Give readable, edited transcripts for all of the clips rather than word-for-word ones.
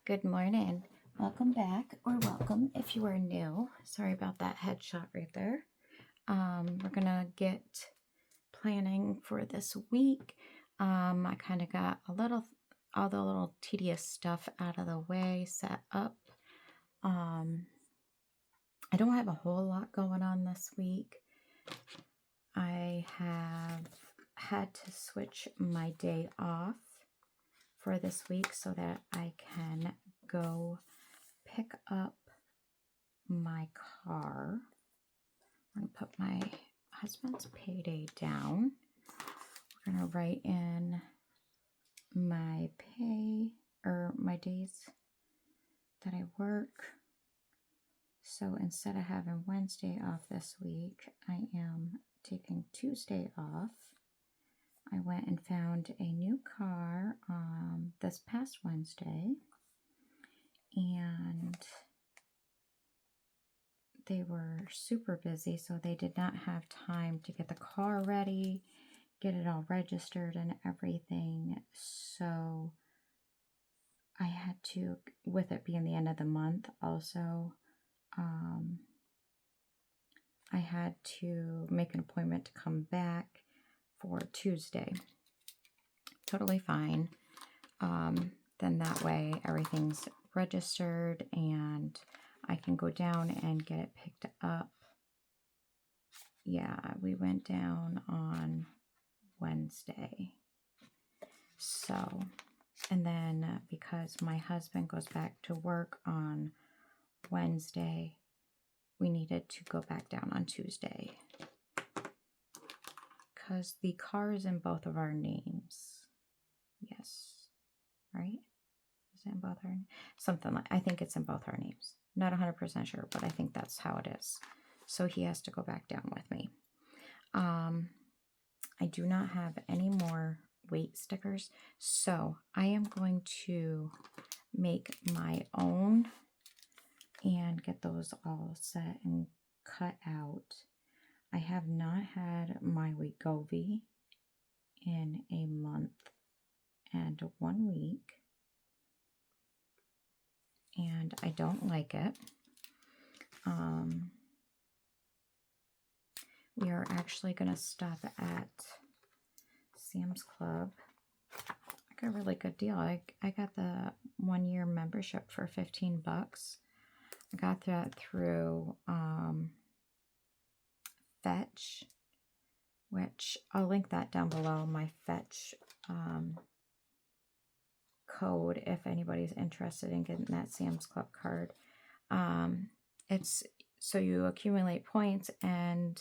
Good morning. Welcome back, or welcome if you are new. Sorry about that headshot right there. We're gonna get planning for this week. I kind of got all the little tedious stuff out of the way, set up. I don't have a whole lot going on this week. I have had to switch my day off for this week so that I can go pick up my car. I'm going to put my husband's payday down. We're going to write in my pay or my days that I work. So instead of having Wednesday off this week, I am taking Tuesday off. I went and found a new car this past Wednesday, and they were super busy, so they did not have time to get the car ready, get it all registered and everything. So I had to, with it being the end of the month also, I had to make an appointment to come back for Tuesday. Totally fine. Then that way everything's registered and I can go down and get it picked up. Yeah, we went down on Wednesday. So, and then because my husband goes back to work on Wednesday, we needed to go back down on Tuesday. Because the car is in both of our names. Yes. Right? Is it in both our names? Something like, I think it's in both our names. Not 100% sure, but I think that's how it is. So he has to go back down with me. I do not have any more weight stickers. So I am going to make my own and get those all set and cut out. I have not had my Wegovy in a month and 1 week, and I don't like it. We are actually going to stop at Sam's Club. I got a really good deal. I got the 1-year membership for $15. I got that through Fetch, which I'll link that down below, my Fetch code if anybody's interested in getting that Sam's Club card. It's so you accumulate points and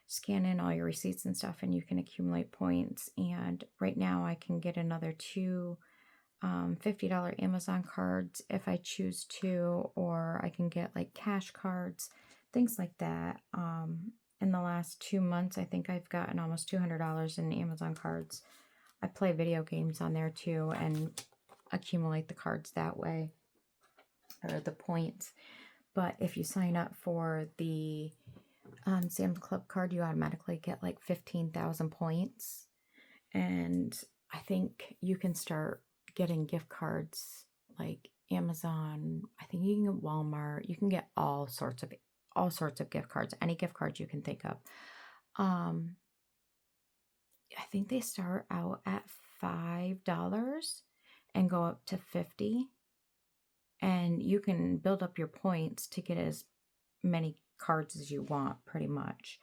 scan in all your receipts and stuff, and you can accumulate points. And right now I can get another 2 $50 Amazon cards if I choose to, or I can get like cash cards, things like that. In the last 2 months, I think I've gotten almost $200 in Amazon cards. I play video games on there too and accumulate the cards that way, or the points. But if you sign up for the Sam's Club card, you automatically get like 15,000 points. And I think you can start getting gift cards like Amazon. I think you can get Walmart. You can get all sorts of gift cards, any gift cards you can think of. I think they start out at $5 and go up to $50. And you can build up your points to get as many cards as you want, pretty much.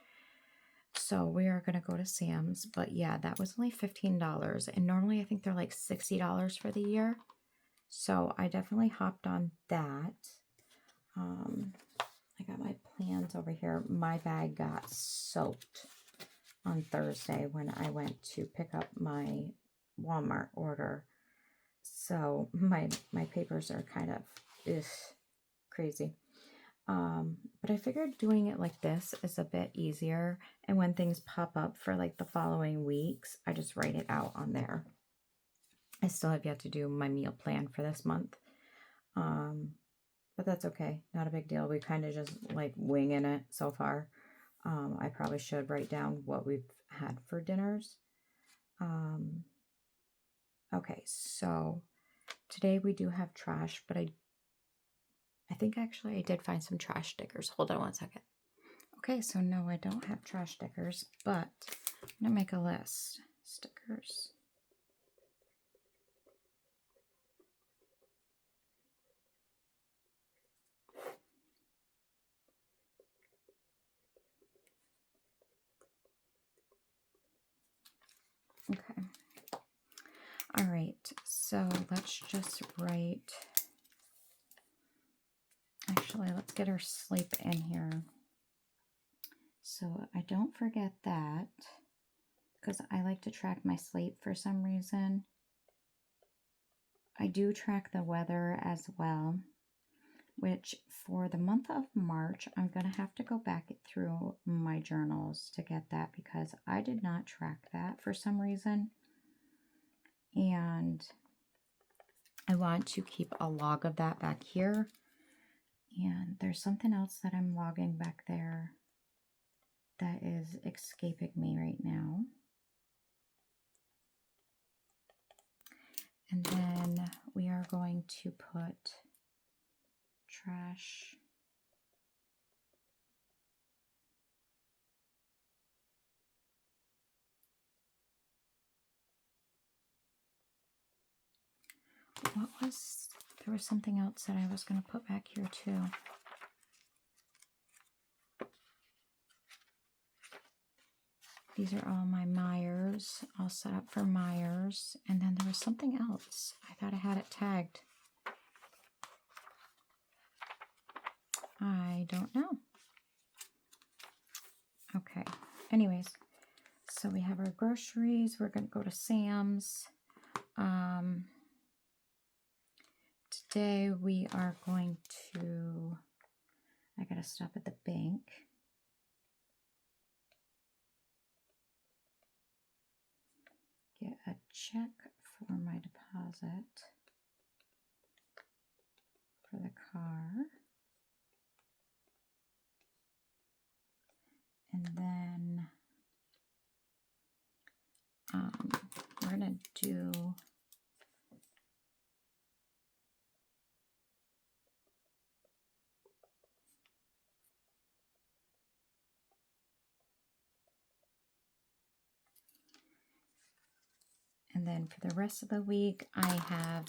So we are going to go to Sam's. But yeah, that was only $15. And normally I think they're like $60 for the year. So I definitely hopped on that. I got my plans over here. My bag got soaked on Thursday when I went to pick up my Walmart order. So my papers are kind of crazy. But I figured doing it like this is a bit easier. And when things pop up for like the following weeks, I just write it out on there. I still have yet to do my meal plan for this month. But that's okay. Not a big deal. We kind of just like winging it so far. I probably should write down what we've had for dinners. Okay, so Today we do have trash, but I think actually I did find some trash stickers. Hold on one second. Okay, so no, I don't have trash stickers, but I'm gonna make a list. Stickers. Okay. All right, so let's just write. Actually, let's get our sleep in here. So I don't forget that, because I like to track my sleep for some reason. I do track the weather as well, which for the month of March, I'm going to have to go back through my journals to get that, because I did not track that for some reason. And I want to keep a log of that back here. And there's something else that I'm logging back there that is escaping me right now. And then we are going to put trash. There was something else that I was going to put back here too. These are all my Myers, all set up for Myers. And then there was something else. I thought I had it tagged. I don't know. Okay. Anyways, so we have our groceries. We're going to go to Sam's. Today we are going to, I got to stop at the bank. Get a check for my deposit for the car. And then we're going to do and then for the rest of the week, I have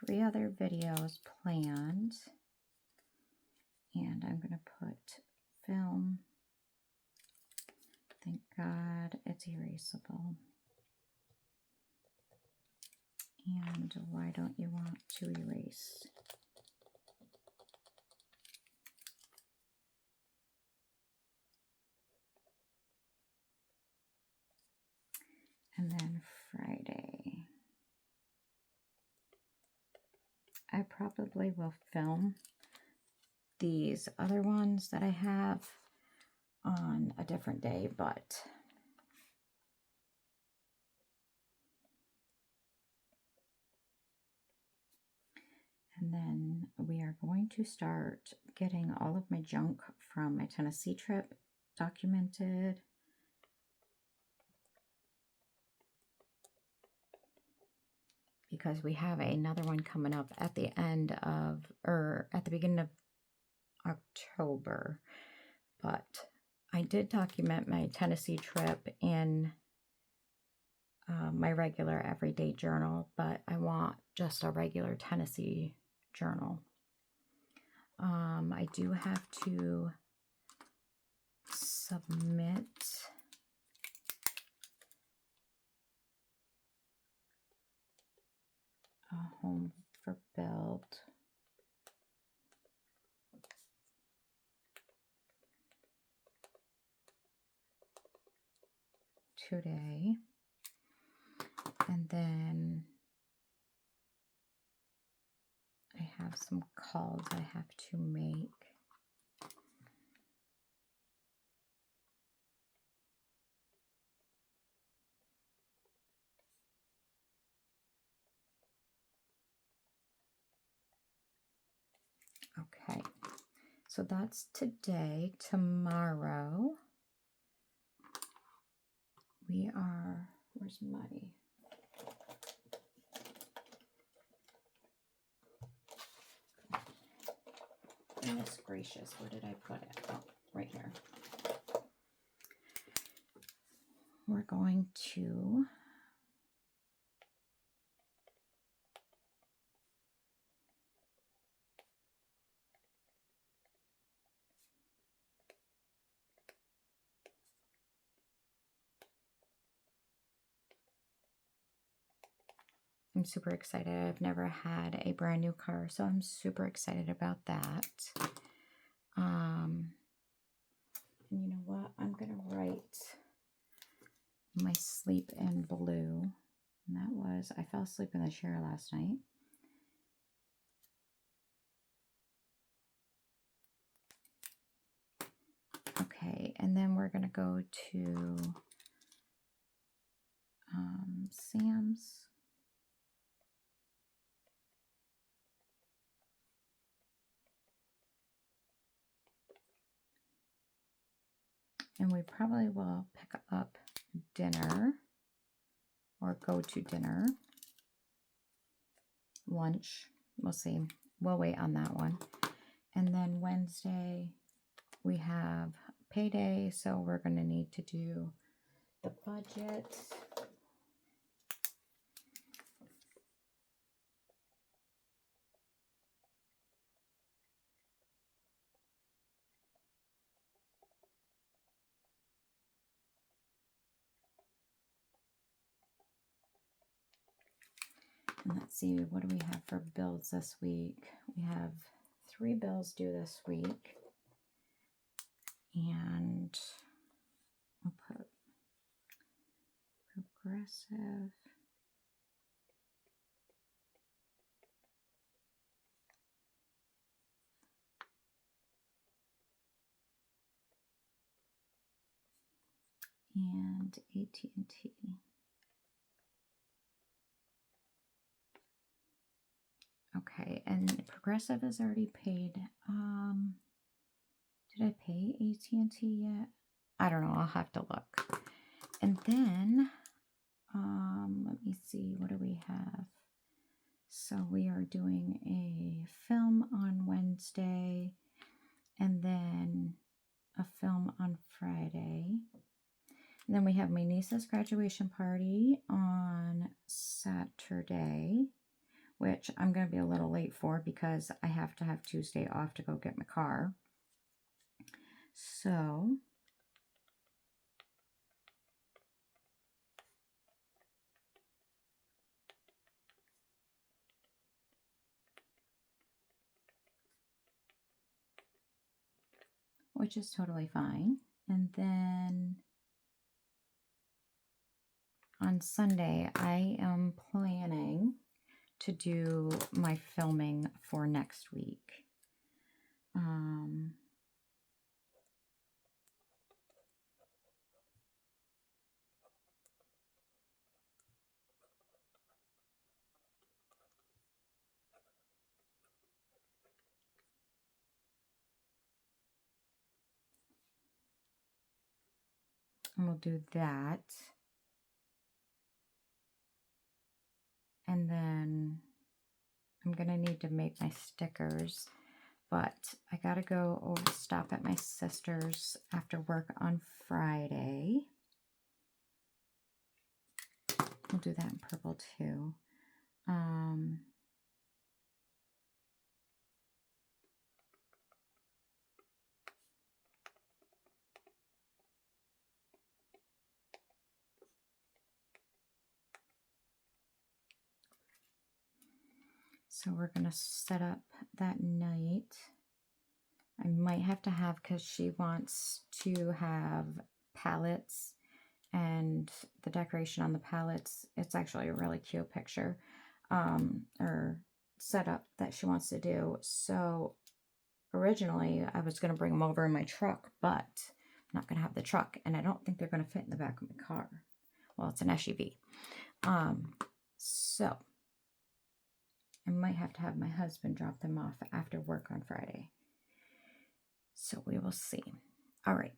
3 other videos planned. And I'm going to put film. Thank God it's erasable. And why don't you want to erase? And then Friday. I probably will film these other ones that I have on a different day, but and then we are going to start getting all of my junk from my Tennessee trip documented. Because we have another one coming up at the end of, or at the beginning of October. But I did document my Tennessee trip in my regular everyday journal, but I want just a regular Tennessee journal. I do have to submit a home for build today. And then I have some calls I have to make. Okay, so that's today. Tomorrow, we are, where's my, Goodness gracious, where did I put it? Oh, right here. We're going to I'm super excited. I've never had a brand new car, so I'm super excited about that. And you know what? I'm going to write my sleep in blue. And that was, I fell asleep in the chair last night. Okay, and then we're going to go to Sam's. And we probably will pick up dinner or go to dinner, lunch. We'll see. We'll wait on that one. And then Wednesday, we have payday, so we're going to need to do the budget. And let's see, what do we have for bills this week? We have 3 bills due this week. And I'll put Progressive. And AT&T. Okay, and Progressive is already paid. Did I pay AT&T yet? I don't know. I'll have to look. And then, let me see. What do we have? So we are doing a film on Wednesday, and then a film on Friday. And then we have my niece's graduation party on Saturday, which I'm going to be a little late for because I have to have Tuesday off to go get my car. So which is totally fine. And then on Sunday, I am planning to do my filming for next week. And we'll do that. And then I'm going to need to make my stickers. But I got to go over, stop at my sister's after work on Friday. We'll do that in purple too. So we're going to set up that night. I might have to have, because she wants to have palettes, and the decoration on the palettes, it's actually a really cute picture or setup that she wants to do. So originally I was going to bring them over in my truck, but I'm not going to have the truck, and I don't think they're going to fit in the back of my car. Well, it's an SUV. So I might have to have my husband drop them off after work on Friday. So we will see. All right.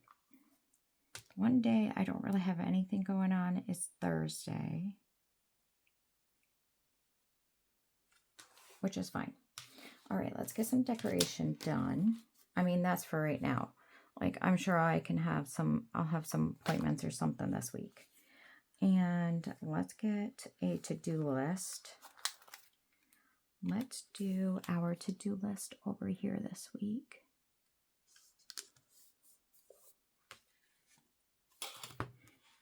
One day I don't really have anything going on is Thursday, which is fine. All right, let's get some decoration done. I mean, that's for right now. Like, I'm sure I can have some, I'll have some appointments or something this week. And let's get a to-do list. Let's do our to-do list over here this week.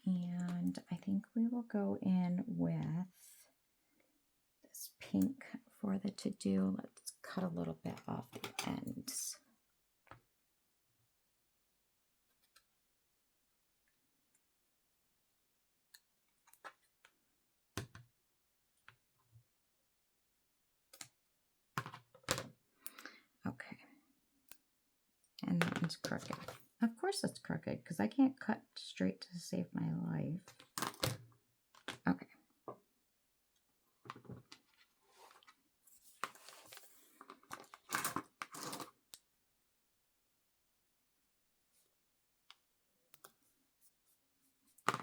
And I think we will go in with this pink for the to-do. Let's cut a little bit off the ends. Okay. And that one's crooked. Of course it's crooked because I can't cut straight to save my life. Okay.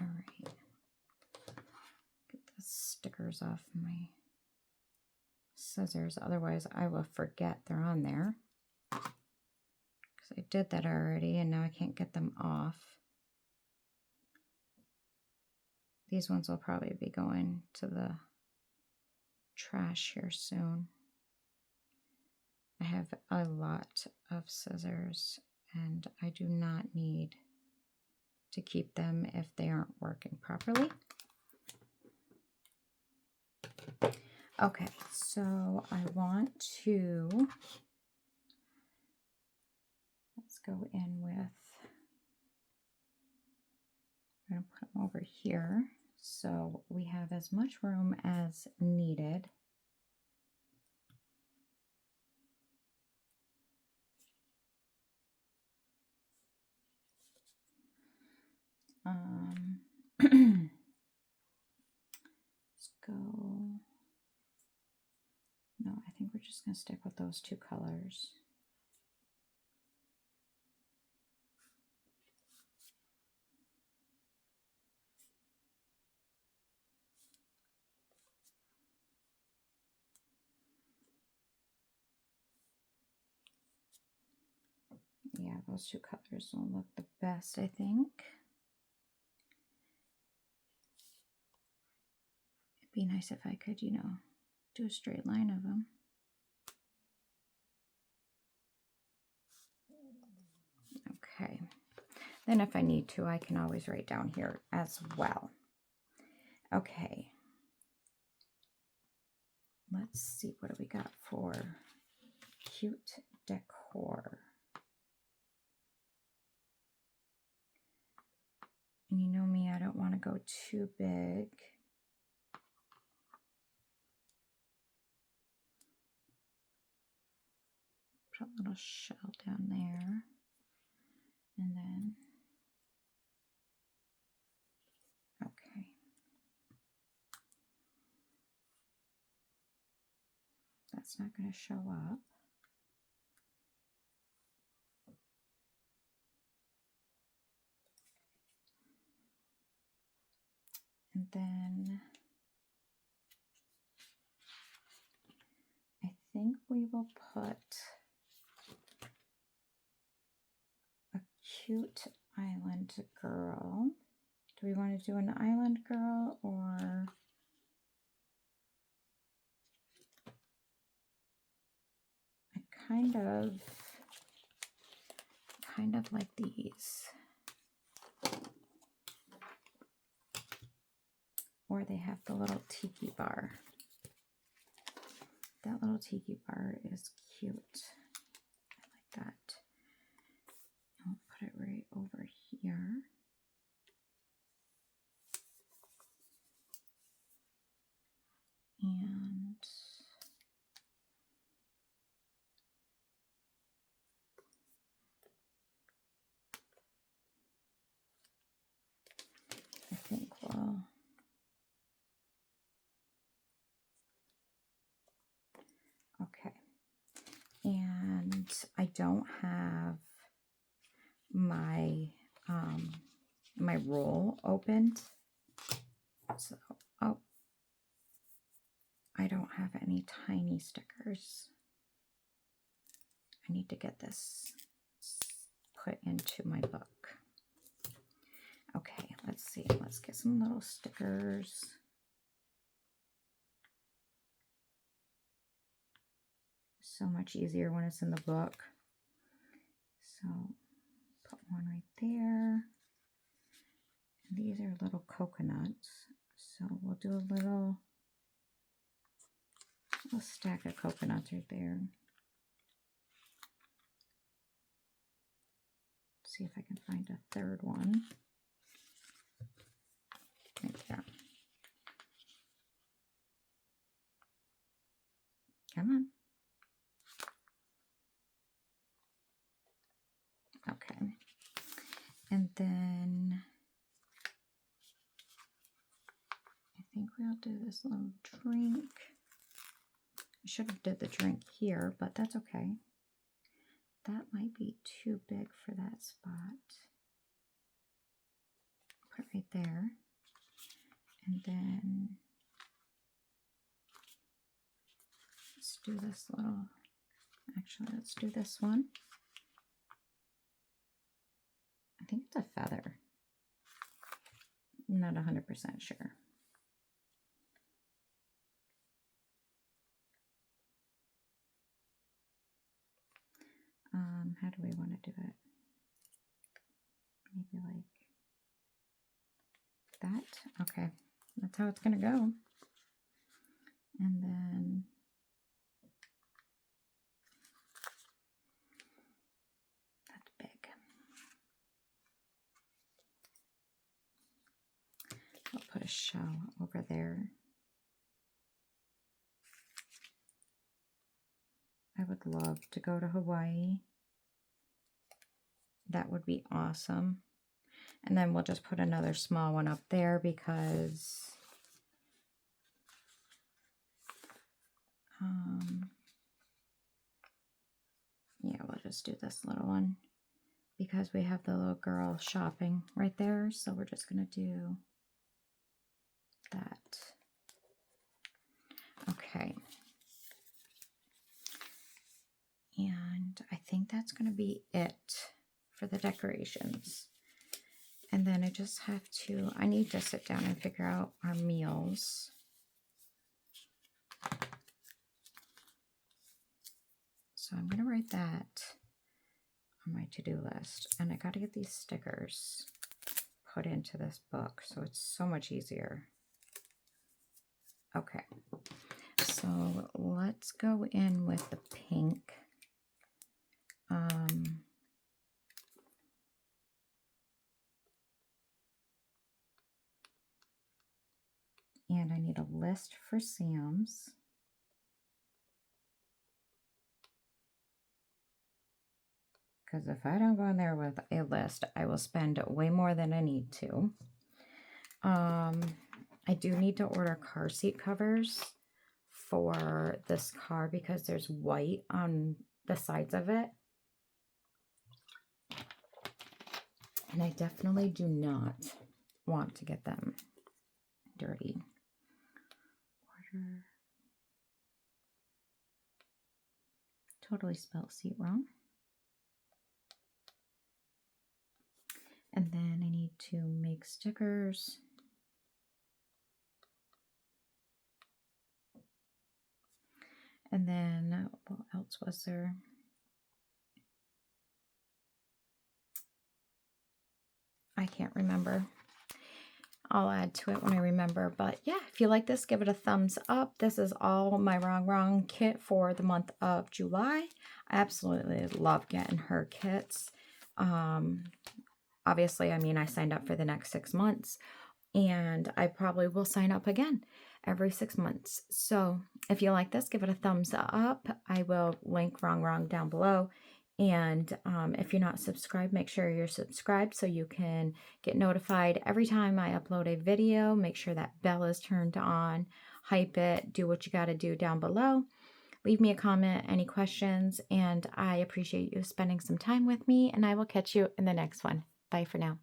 All right. Get the stickers off my scissors. Otherwise I will forget they're on there. Because I did that already and now I can't get them off. These ones will probably be going to the trash here soon. I have a lot of scissors and I do not need to keep them if they aren't working properly. Okay, so I want to, let's go in with, I'm going to put them over here so we have as much room as needed. Let's go. No, I think we're just going to stick with those two colors. Yeah, those two colors will look the best, I think. It'd be nice if I could, you know, do a straight line of them. Okay. Then if I need to, I can always write down here as well. Okay. Let's see, what do we got for cute decor? And you know me, I don't want to go too big. Put a little shell down there. And then, okay. That's not going to show up. And then I think we will put a cute island girl. Do we want to do an island girl or I kind of like these. Or they have the little tiki bar. That little tiki bar is cute. I like that. I'll put it right over here. And I think we'll okay. And I don't have my my roll opened. So I don't have any tiny stickers. I need to get this put into my book. Okay, let's see. Let's get some little stickers. So much easier when it's in the book. So put one right there. And these are little coconuts. So we'll do a little stack of coconuts right there. See if I can find a third one. Right there. Come on. Okay. And then I think we'll do this little drink. I should have did the drink here, but that's okay. That might be too big for that spot. Put right there. And then let's do this little, actually let's do this one. I think it's a feather. I'm not 100% sure. How do we want to do it? Maybe like that. Okay, that's how it's going to go. And then that's big. I'll put a shell over there. I would love to go to Hawaii. That would be awesome. And then we'll just put another small one up there because yeah, we'll just do this little one because we have the little girl shopping right there. So we're just going to do that. Okay. And I think that's going to be it for the decorations. And then I just have to, I need to sit down and figure out our meals. So I'm going to write that on my to-do list. And I got to get these stickers put into this book so it's so much easier. Okay. So let's go in with the pink. And I need a list for Sam's. Because if I don't go in there with a list, I will spend way more than I need to. I do need to order car seat covers for this car because there's white on the sides of it. And I definitely do not want to get them dirty. Order. Totally spelled seat wrong. And then I need to make stickers. And then what else was there? I can't remember. I'll add to it when I remember. But yeah, if you like this, give it a thumbs up. This is all my Rongrong kit for the month of July. I absolutely love getting her kits. Obviously, I mean, I signed up for the next 6 months, and I probably will sign up again every 6 months. So if you like this, give it a thumbs up. I will link Rongrong down below. And if you're not subscribed, make sure you're subscribed so you can get notified every time I upload a video. Make sure that bell is turned on. Hype it. Do what you got to do down below. Leave me a comment, any questions, and I appreciate you spending some time with me, and I will catch you in the next one. Bye for now.